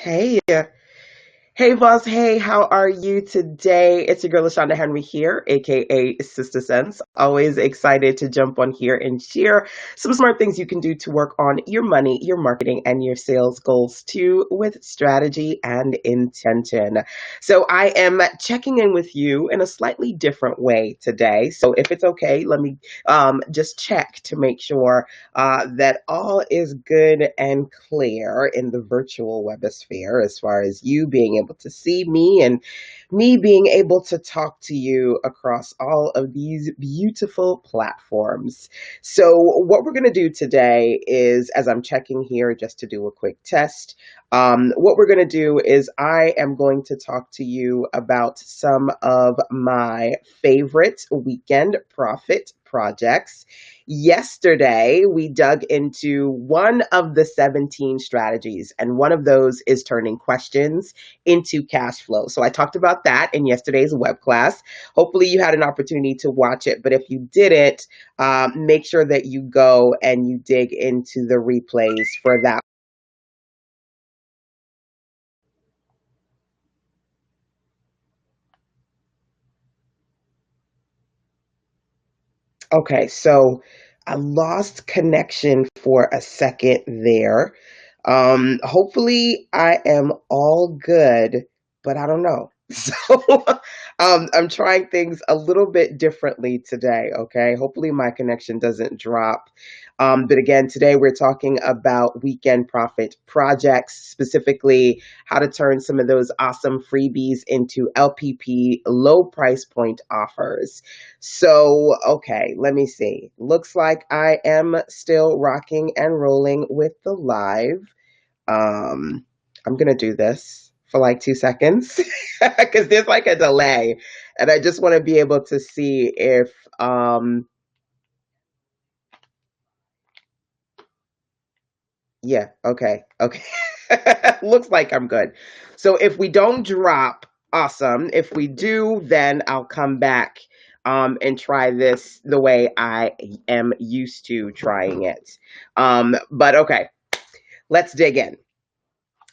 Hey, hey, boss. Hey, how are you today? It's your girl, LaShonda Henry here, aka Sister Sense. Always excited to jump on here and share some smart things you can do to work on your money, your marketing, and your sales goals too, with strategy and intention. So, I am checking in with you in a slightly different way today. So, if it's okay, let me just check to make sure that all is good and clear in the virtual webosphere as far as you being able to see me and me being able to talk to you across all of these beautiful platforms. So, what we're going to do today is, as I'm checking here just to do a quick test, what we're going to do is I am going to talk to you about some of my favorite weekend profit projects. Yesterday, we dug into one of the 17 strategies, and one of those is turning questions into cash flow. So I talked about that in yesterday's web class. Hopefully, you had an opportunity to watch it, but if you didn't, make sure that you go and you dig into the replays for that. Okay, so I lost connection for a second there. Hopefully I am all good, but I don't know. So I'm trying things a little bit differently today, okay? Hopefully my connection doesn't drop. But again, today we're talking about weekend profit projects, specifically how to turn some of those awesome freebies into LPP low price point offers. So, okay, let me see. Looks like I am still rocking and rolling with the live. Um, I'm gonna do this for like 2 seconds because there's like a delay, and I just want to be able to see if yeah, okay, okay. Looks like I'm good. So if we don't drop, awesome. If we do, then I'll come back and try this the way I am used to trying it. But okay, let's dig in.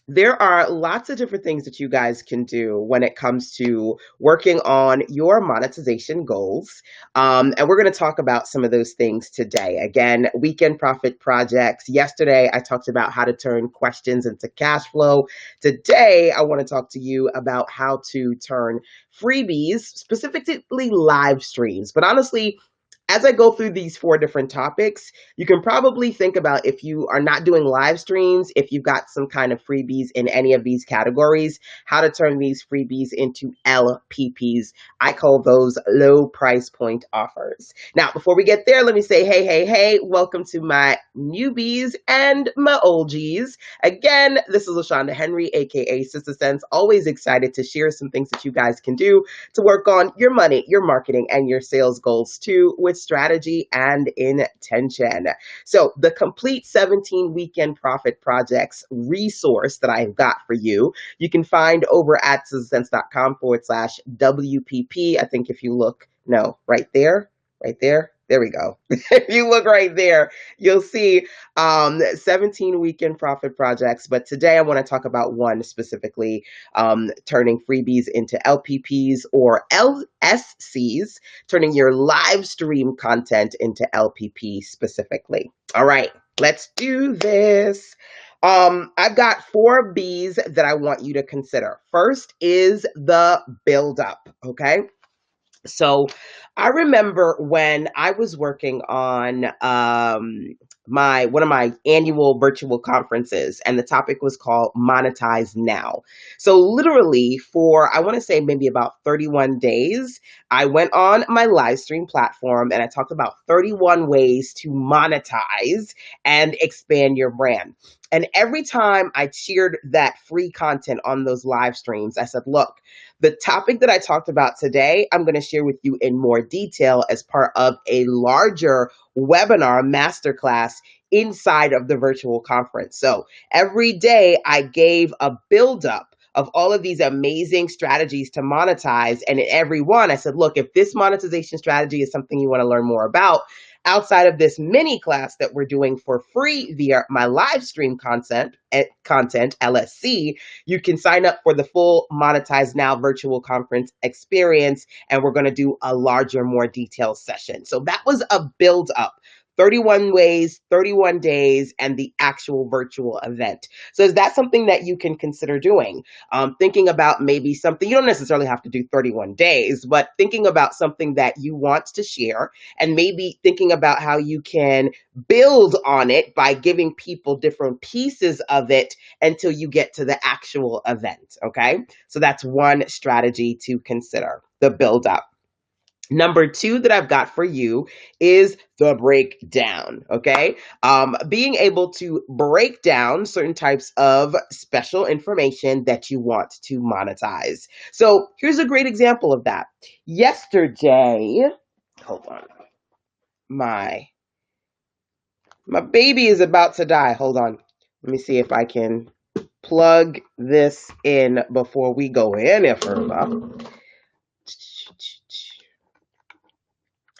There are lots of different things that you guys can do when it comes to working on your monetization goals. And we're going to talk about some of those things today. Again, weekend profit projects. Yesterday, I talked about how to turn questions into cash flow. Today, I want to talk to you about how to turn freebies, specifically live streams. But honestly, as I go through these four different topics, you can probably think about, if you are not doing live streams, if you've got some kind of freebies in any of these categories, how to turn these freebies into LPPs. I call those low price point offers. Now, before we get there, let me say, hey, hey, hey, welcome to my newbies and my oldies. Again, this is LaShonda Henry, aka Sister Sense. Always excited to share some things that you guys can do to work on your money, your marketing, and your sales goals too, with strategy and intention. So, the complete 17 weekend profit projects resource that I've got for you, you can find over at sistersense.com /WPP. I think if you look, no, right there. There we go. If you look right there, you'll see 17 weekend profit projects. But today I want to talk about one specifically, turning freebies into LPPs or LSCs, turning your live stream content into LPP specifically. All right, let's do this. I've got four B's that I want you to consider. First is the build up, okay? So I remember when I was working on my one of my annual virtual conferences, and the topic was called Monetize Now. So literally for, I want to say, maybe about 31 days, I went on my live stream platform and I talked about 31 ways to monetize and expand your brand. And every time I shared that free content on those live streams, I said, look, the topic that I talked about today, I'm going to share with you in more detail as part of a larger webinar masterclass inside of the virtual conference. So every day I gave a buildup of all of these amazing strategies to monetize. And in every one, I said, look, if this monetization strategy is something you want to learn more about, outside of this mini class that we're doing for free via my live stream content LSC, you can sign up for the full Monetize Now virtual conference experience, and we're going to do a larger, more detailed session. So that was a build up. 31 ways, 31 days, and the actual virtual event. So is that something that you can consider doing? Thinking about maybe something, you don't necessarily have to do 31 days, but thinking about something that you want to share, and maybe thinking about how you can build on it by giving people different pieces of it until you get to the actual event. Okay. So that's one strategy to consider, the build up. Number two that I've got for you is the breakdown. Okay. Being able to break down certain types of special information that you want to monetize. So here's a great example of that. Yesterday, hold on. My baby is about to die. Hold on. Let me see if I can plug this in before we go any further.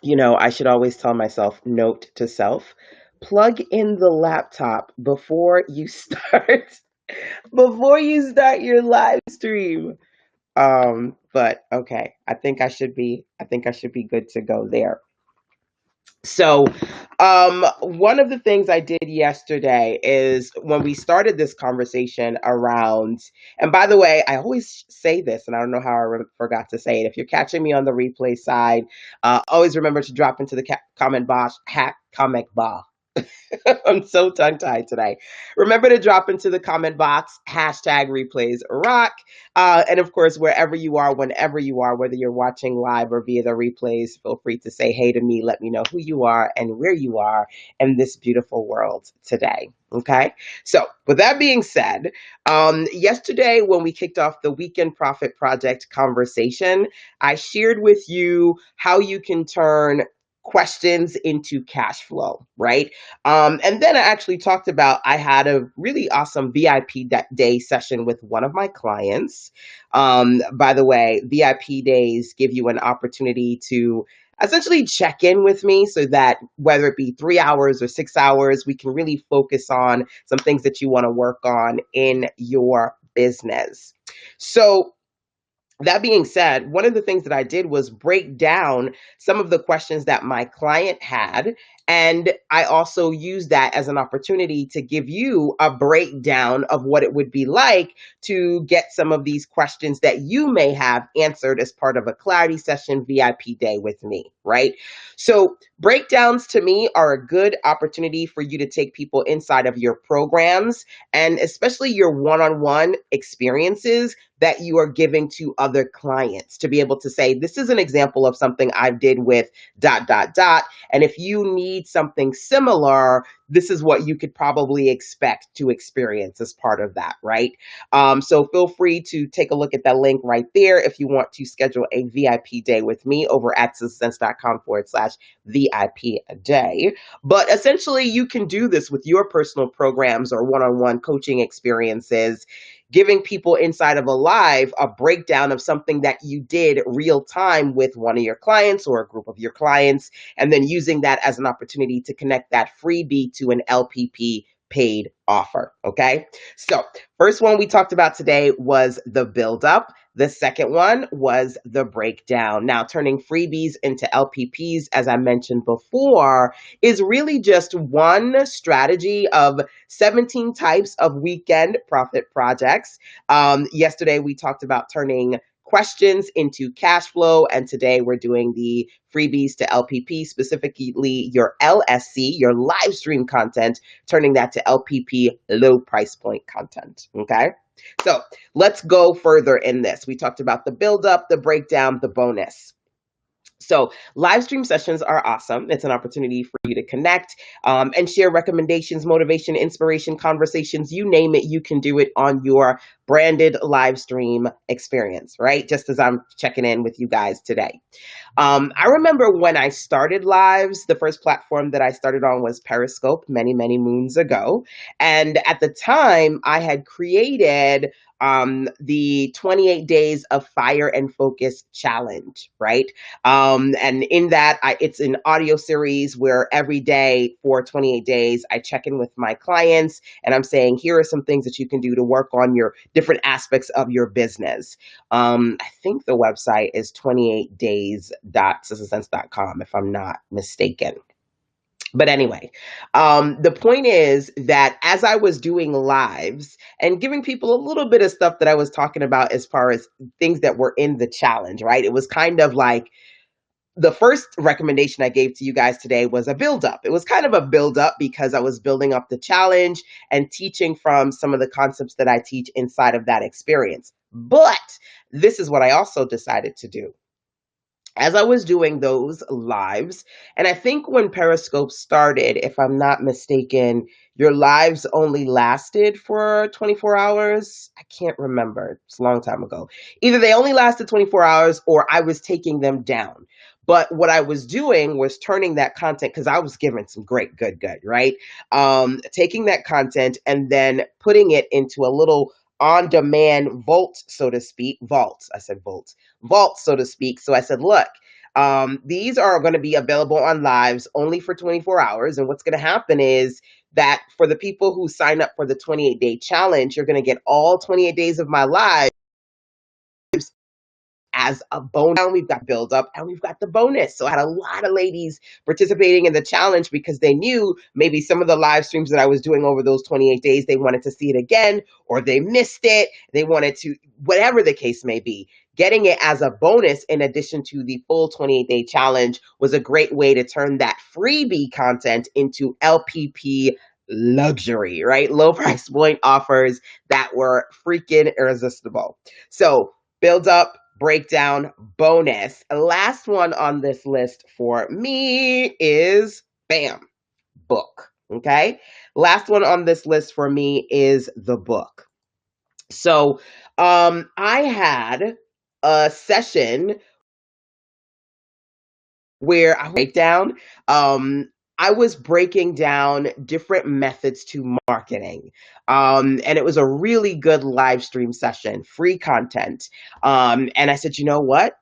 You know, I should always tell myself, note to self, plug in the laptop before you start your live stream. But okay, I think I should be good to go there. So, one of the things I did yesterday is when we started this conversation around, and by the way, I always say this, and I don't know how forgot to say it. If you're catching me on the replay side, always remember to drop into the comment box, hack comic bar. I'm so tongue tied today. Remember to drop into the comment box, hashtag replays rock. And of course, wherever you are, whenever you are, whether you're watching live or via the replays, feel free to say hey to me. Let me know who you are and where you are in this beautiful world today. Okay. So with that being said, yesterday when we kicked off the Weekend Profit Project conversation, I shared with you how you can turn questions into cash flow, right? And then I actually talked about, I had a really awesome VIP day session with one of my clients. By the way, VIP days give you an opportunity to essentially check in with me so that whether it be 3 hours or 6 hours, we can really focus on some things that you want to work on in your business. So that being said, one of the things that I did was break down some of the questions that my client had. And I also used that as an opportunity to give you a breakdown of what it would be like to get some of these questions that you may have answered as part of a clarity session VIP day with me, right? So breakdowns to me are a good opportunity for you to take people inside of your programs and especially your one-on-one experiences that you are giving to other clients to be able to say, this is an example of something I did with ... And if you need something similar, this is what you could probably expect to experience as part of that, right? So feel free to take a look at that link right there if you want to schedule a VIP day with me over at success.com/VIP day. But essentially, you can do this with your personal programs or one-on-one coaching experiences, giving people inside of a live a breakdown of something that you did real time with one of your clients or a group of your clients, and then using that as an opportunity to connect that freebie to an LPP paid offer. Okay. So first one we talked about today was the build up. The second one was the breakdown. Now, turning freebies into LPPs, as I mentioned before, is really just one strategy of 17 types of weekend profit projects. Yesterday, we talked about turning questions into cash flow, and today we're doing the freebies to LPP, specifically your LSC, your live stream content, turning that to LPP, low price point content. Okay. So let's go further in this. We talked about the build up, the breakdown, the bonus. So live stream sessions are awesome. It's an opportunity for you to connect and share recommendations, motivation, inspiration, conversations, you name it. You can do it on your branded live stream experience, right? Just as I'm checking in with you guys today. I remember when I started lives, the first platform that I started on was Periscope many, many moons ago. And at the time, I had created the 28 Days of Fire and Focus Challenge, right? And in that, it's an audio series where every day for 28 days, I check in with my clients and I'm saying, here are some things that you can do to work on your different aspects of your business. I think the website is 28days.sistersense.com, if I'm not mistaken. But anyway, the point is that as I was doing lives and giving people a little bit of stuff that I was talking about as far as things that were in the challenge, right? It was kind of like the first recommendation I gave to you guys today was a build up. It was kind of a build up because I was building up the challenge and teaching from some of the concepts that I teach inside of that experience. But this is what I also decided to do as I was doing those lives, and I think when Periscope started, if I'm not mistaken, your lives only lasted for 24 hours. I can't remember. It's a long time ago. Either they only lasted 24 hours or I was taking them down. But what I was doing was turning that content because I was giving some great, good, right? Taking that content and then putting it into a little on demand vault, so to speak. Vault. I said vault, so to speak. So I said, look, these are going to be available on lives only for 24 hours. And what's going to happen is that for the people who sign up for the 28-day challenge, you're going to get all 28 days of my lives as a bonus. And we've got build up and we've got the bonus. So I had a lot of ladies participating in the challenge because they knew maybe some of the live streams that I was doing over those 28 days, they wanted to see it again, or they missed it. They wanted to, whatever the case may be. Getting it as a bonus in addition to the full 28-day challenge was a great way to turn that freebie content into LPP luxury, right? Low price point offers that were freaking irresistible. So build up, breakdown, bonus. Last one on this list for me is bam, book. Okay. Last one on this list for me is the book. So I had a session where I was breaking down different methods to marketing. And it was a really good live stream session, free content. And I said, you know what?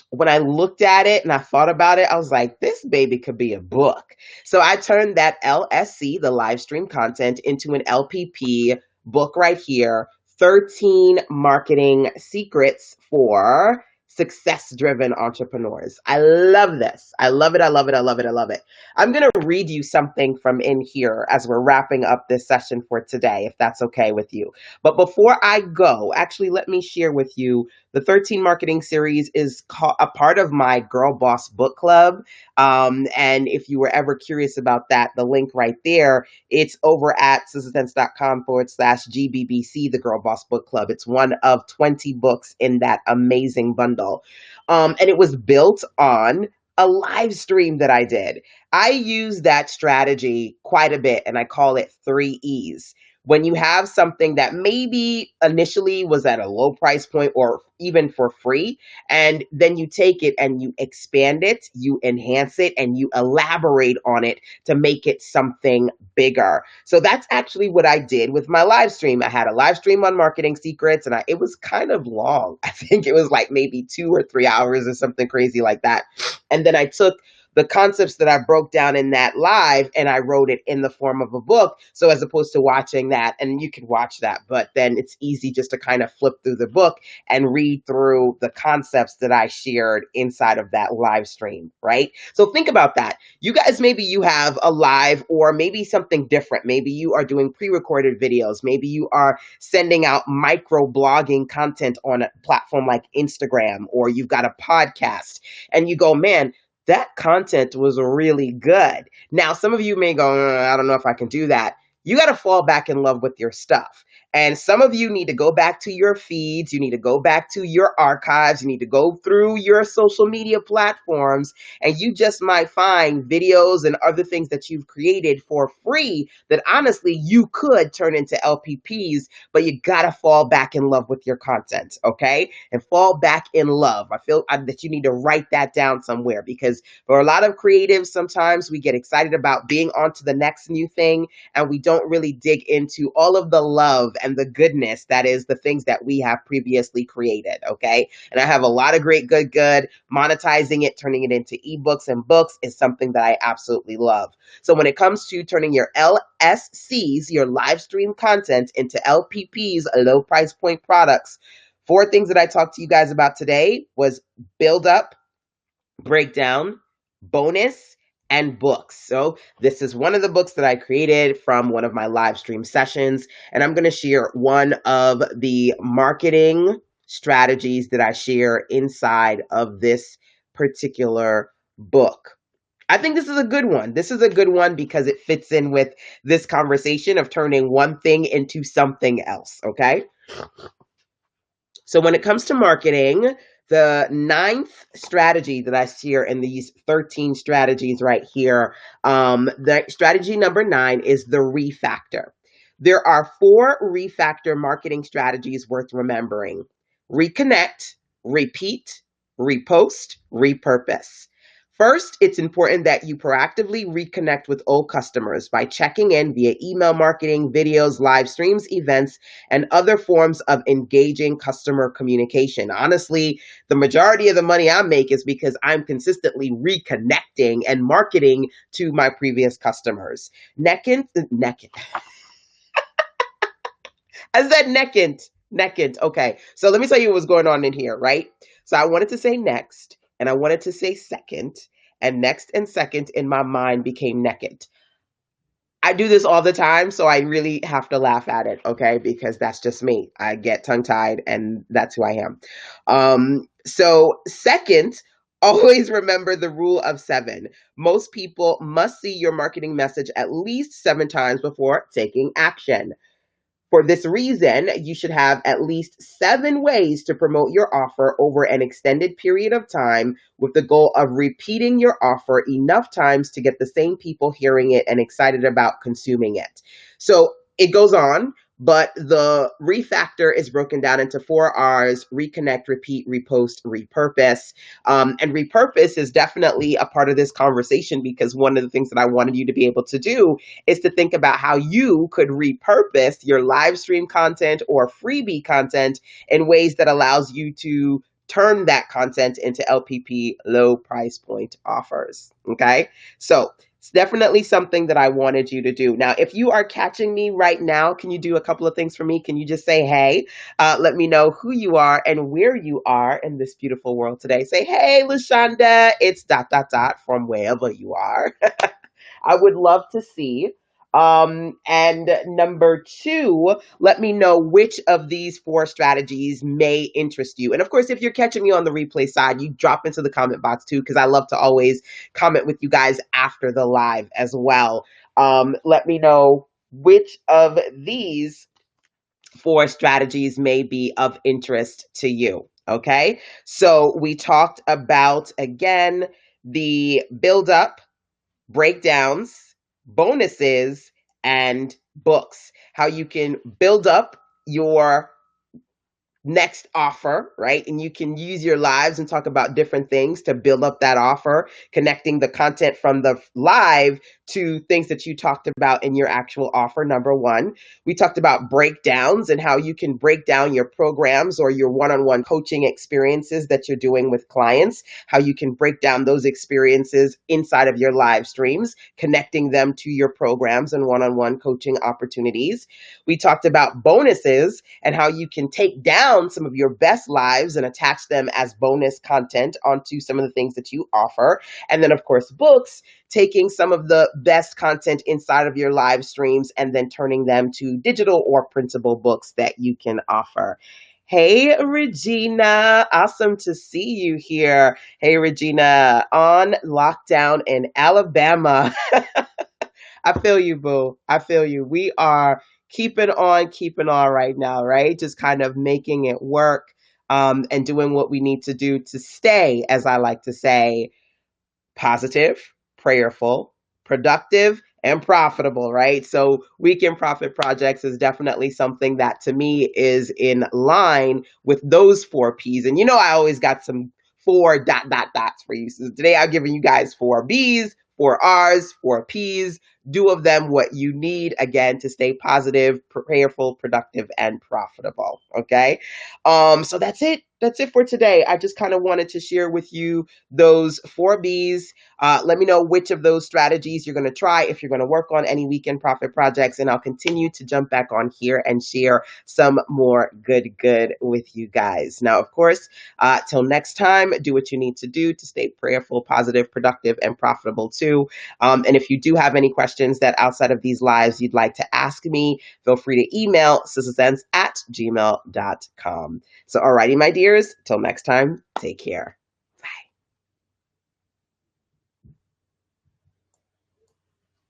When I looked at it and I thought about it, I was like, this baby could be a book. So I turned that LSC, the live stream content, into an LPP book right here, 13 Marketing Secrets for Success Driven Entrepreneurs. I love this. I love it. I love it. I love it. I love it. I'm going to read you something from in here as we're wrapping up this session for today, if that's okay with you. But before I go, actually, let me share with you the 13 Marketing Series is a part of my Girl Boss Book Club. And if you were ever curious about that, the link right there, it's over at sistersense.com/GBBC, the Girl Boss Book Club. It's one of 20 books in that amazing bundle. And it was built on a live stream that I did. I use that strategy quite a bit, and I call it 3 E's. When you have something that maybe initially was at a low price point or even for free, and then you take it and you expand it, you enhance it, and you elaborate on it to make it something bigger. So that's actually what I did with my live stream. I had a live stream on marketing secrets, and it was kind of long. I think it was like maybe 2 or 3 hours or something crazy like that. And then I took the concepts that I broke down in that live and I wrote it in the form of a book. So as opposed to watching that, and you can watch that, but then it's easy just to kind of flip through the book and read through the concepts that I shared inside of that live stream, right? So think about that. You guys, maybe you have a live or maybe something different. Maybe you are doing pre-recorded videos. Maybe you are sending out micro blogging content on a platform like Instagram, or you've got a podcast and you go, man, that content was really good. Now, some of you may go, I don't know if I can do that. you got to fall back in love with your stuff. And some of you need to go back to your feeds. You need to go back to your archives. You need to go through your social media platforms. And you just might find videos and other things that you've created for free that honestly you could turn into LPPs, but you got to fall back in love with your content, okay? And fall back in love. I feel that you need to write that down somewhere, because for a lot of creatives, sometimes we get excited about being on to the next new thing, and we don't really dig into all of the love and the goodness that is the things that we have previously created, okay? And I have a lot of great good. Monetizing it, turning it into ebooks and books is something that I absolutely love. So when it comes to turning your LSCs, your live stream content, into LPPs, low price point products, four things that I talked to you guys about today was build up, breakdown, bonus, and books. So this is one of the books that I created from one of my live stream sessions, and I'm going to share one of the marketing strategies that I share inside of this particular book. I think this is a good one. This is a good one because it fits in with this conversation of turning one thing into something else, okay? So when it comes to marketing, the ninth strategy that I share in these 13 strategies right here, the strategy number 9 is the refactor. There are 4 refactor marketing strategies worth remembering: reconnect, repeat, repost, repurpose. First, it's important that you proactively reconnect with old customers by checking in via email marketing, videos, live streams, events, and other forms of engaging customer communication. Honestly, the majority of the money I make is because I'm consistently reconnecting and marketing to my previous customers. Neckant. I said neckant. Okay. So let me tell you what's going on in here, right? So I wanted to say next, and I wanted to say second, and next and second in my mind became neckant. I do this all the time, so I really have to laugh at it, okay? Because that's just me. I get tongue tied, and that's who I am. So, second, always remember the rule of 7. Most people must see your marketing message at least 7 times before taking action. For this reason, you should have at least 7 ways to promote your offer over an extended period of time, with the goal of repeating your offer enough times to get the same people hearing it and excited about consuming it. So it goes on, but the refactor is broken down into 4 R's: reconnect, repeat, repost, repurpose. And repurpose is definitely a part of this conversation, because one of the things that I wanted you to be able to do is to think about how you could repurpose your live stream content or freebie content in ways that allows you to turn that content into LPP, low price point offers. Okay. So it's definitely something that I wanted you to do. Now, if you are catching me right now, can you do a couple of things for me? Can you just say, hey, let me know who you are and where you are in this beautiful world today. Say, hey, LaShonda, it's ... from wherever you are. I would love to see. And number 2, let me know which of these 4 strategies may interest you. And of course, if you're catching me on the replay side, you drop into the comment box too, because I love to always comment with you guys after the live as well. Let me know which of these 4 strategies may be of interest to you. Okay. So we talked about, again, the build up, breakdowns, bonuses, and books. How you can build up your next offer, right? And you can use your lives and talk about different things to build up that offer, connecting the content from the live to things that you talked about in your actual offer. Number 1, we talked about breakdowns and how you can break down your programs or your one-on-one coaching experiences that you're doing with clients, how you can break down those experiences inside of your live streams, connecting them to your programs and one-on-one coaching opportunities. We talked about bonuses and how you can take down some of your best lives and attach them as bonus content onto some of the things that you offer. And then, of course, books, taking some of the best content inside of your live streams and then turning them to digital or printable books that you can offer. Hey, Regina. Awesome to see you here. Hey, Regina, on lockdown in Alabama. I feel you, boo. I feel you. We are keeping on right now, right? Just kind of making it work, and doing what we need to do to stay, as I like to say, positive, prayerful, productive, and profitable, right? So, weekend profit projects is definitely something that to me is in line with those four P's. And I always got some four dot dot dots for you. So, today I'm giving you guys four B's, four R's, four P's. Do of them what you need again to stay positive, prayerful, productive, and profitable. Okay. So that's it. That's it for today. I just kind of wanted to share with you those four B's. Let me know which of those strategies you're going to try if you're going to work on any weekend profit projects, and I'll continue to jump back on here and share some more good with you guys. Now, of course, till next time, do what you need to do to stay prayerful, positive, productive, and profitable too. And if you do have any questions that outside of these lives you'd like to ask me, feel free to email sistersense@gmail.com. So, alrighty, my dears, till next time, take care.